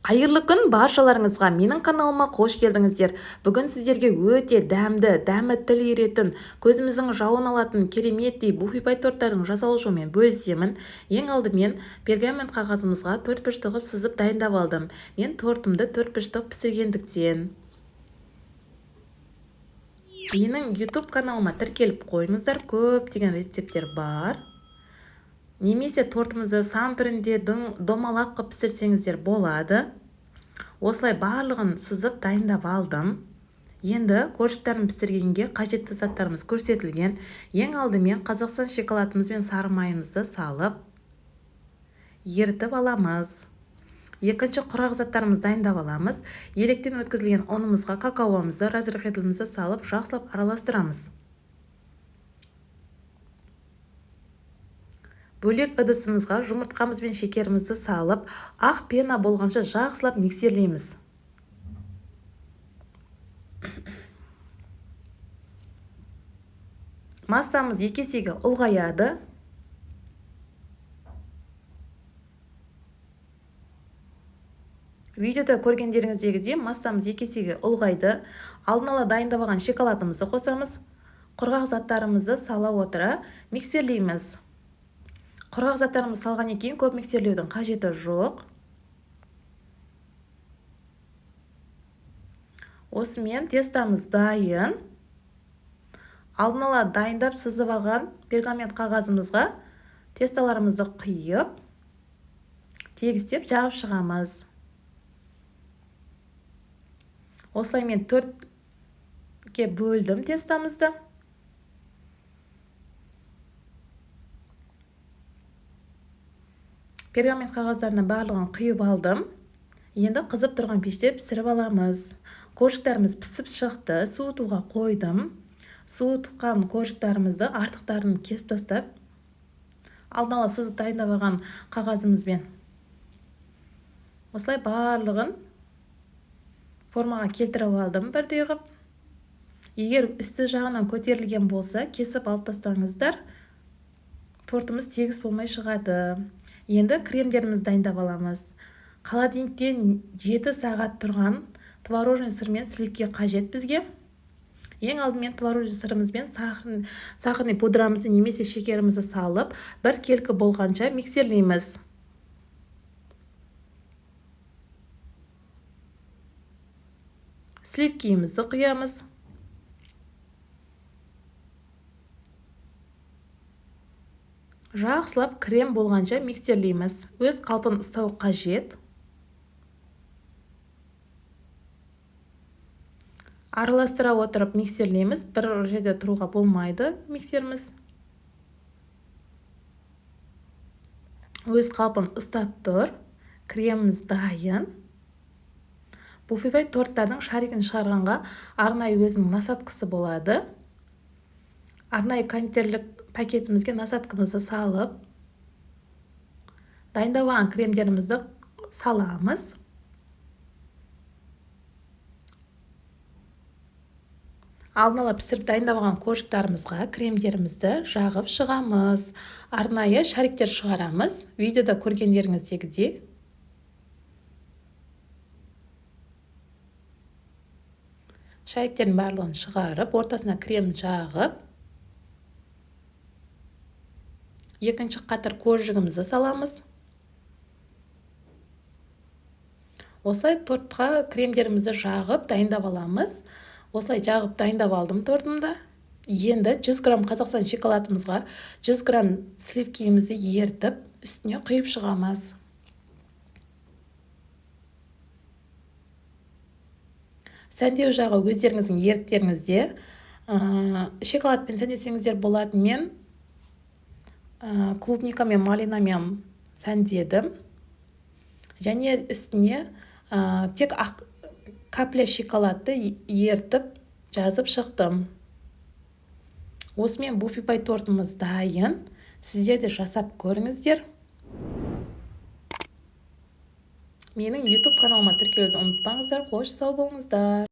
Қайырлы күн баршаларыңызға, менің каналыма қош келдіңіздер. Бүгін сіздерге өте дәмі тіл үйіретін, көзіміздің жауын алатын кереметтей буфи-пай торттардың жасалушымен бөлісемін. Ең алдымен пергамент қағазымызға төртбұрыш ғып сызып дайындап алдым. Мен тортымды төртбұрыш пісіргендіктен. Менің YouTube каналыма тіркеліп қойыңыздар, көптеген рецепттер бар. Немесе тортымызды сан түрінде домалақ қып пісірсеңіздер болады. Осылай барлығын сызып дайындап алдым. Енді коржықтарын пісіргенге қажетті заттарымыз көрсетілген. Ең алдымен Қазақстан шоколадымыз бен сары майымызды салып ерітіп аламыз. Екінші құрақ заттарымызды дайындап аламыз. Електен өткізілген ұнымызға какаомызды, разрыхлителімізді салып жақсылап араластырамыз. Бөлек ыдысымызға жұмыртқамыз бен шекерімізді салып, ақ пена болғанша жақсылап миксерлейміз. Массамыз 2 есеге ұлғаяды. Видеода көргендеріңіздегідей массамыз 2 есеге ұлғайды. Алдын ала дайындап алған шоколадымызды қосамыз. Құрғақ заттарымызды сала отыра миксерлейміз. Құрғақ заттарымыз салғаннан кейін көп миксерлеудің қажеті жоқ. Осымен тестамыз дайын. Алдын ала дайындап сызып алған пергамент қағазымызға тесталарымызды құйып, тегістеп жағып шығамыз. Осылай мен 4-ке бөлдім тестамызды. Пергамент қағаздарына барлығын құйып алдым. Енді қызып тұрған пеште пісіріп аламыз. Коржықтарымыз пісіп шықты, суытуға қойдым. Суытқан коржықтарымызды артықтарын кесіп тастап, алдын ала сызып дайындап алған қағазымызбен осылай барлығын формаға келтіріп алдым бірдей қып. Егер үсті жағынан көтерілген болса, кесіп алып тастаңыздар. Тортымыз тегіс болмай шығады. Енді кремдерімізді дайындап аламыз. Холодильниктен 7 сағат тұрған творожный сыр мен сливке қажет бізге. Ең алдымен творожный сырымыз бен сахарный пудрамызды немесе шекерімізді салып, бір келкі болғанша миксерлейміз. Сливкемізді құямыз. Жақсылап крем болғанша миксерлейміз. Өз қалпын ұстау қажет. Араластыра отырып миксерлейміз. Бір жерде тұруға болмайды миксеріміз. Өз қалпын ұстап тұр. Креміміз дайын. Буфи-пай торттардың шаригін шығарғанға арнайы өзінің насаткасы болады. Арнайы кондитерлік пакетімізге насаткамызды салып, дайындап алған кремдерімізді саламыз. Алдын ала пісіріп дайындап алған коржықтарымызға кремдерімізді жағып шығамыз. Арнайы шариктер шығарамыз. Видеода көргендеріңіздегідей. Шариктердің барлығын шығарып, ортасына крем жағып, екінші қатар коржығымызды саламыз. Осылай тортқа кремдерімізді жағып дайындап аламыз. Осылай жағып дайындап алдым тортымды. Енді 100 грамм Қазақстан шоколадымызға 100 грамм сливкемізді ертіп, үстіне құйып шығамыз. Сәндеу жағы өздеріңіздің еріктеріңізде. Шоколадпен сәндесеңіздер болады. Мен клубника мен малинамен сәндедім. Және үстіне тек капля шоколадты ертіп жазып шықтым. Осымен буфи-пай тортымыз дайын. Сіздер де жасап көріңіздер. Менің YouTube каналыма тіркелуді ұмытпаңыздар. Қош сау болыңыздар.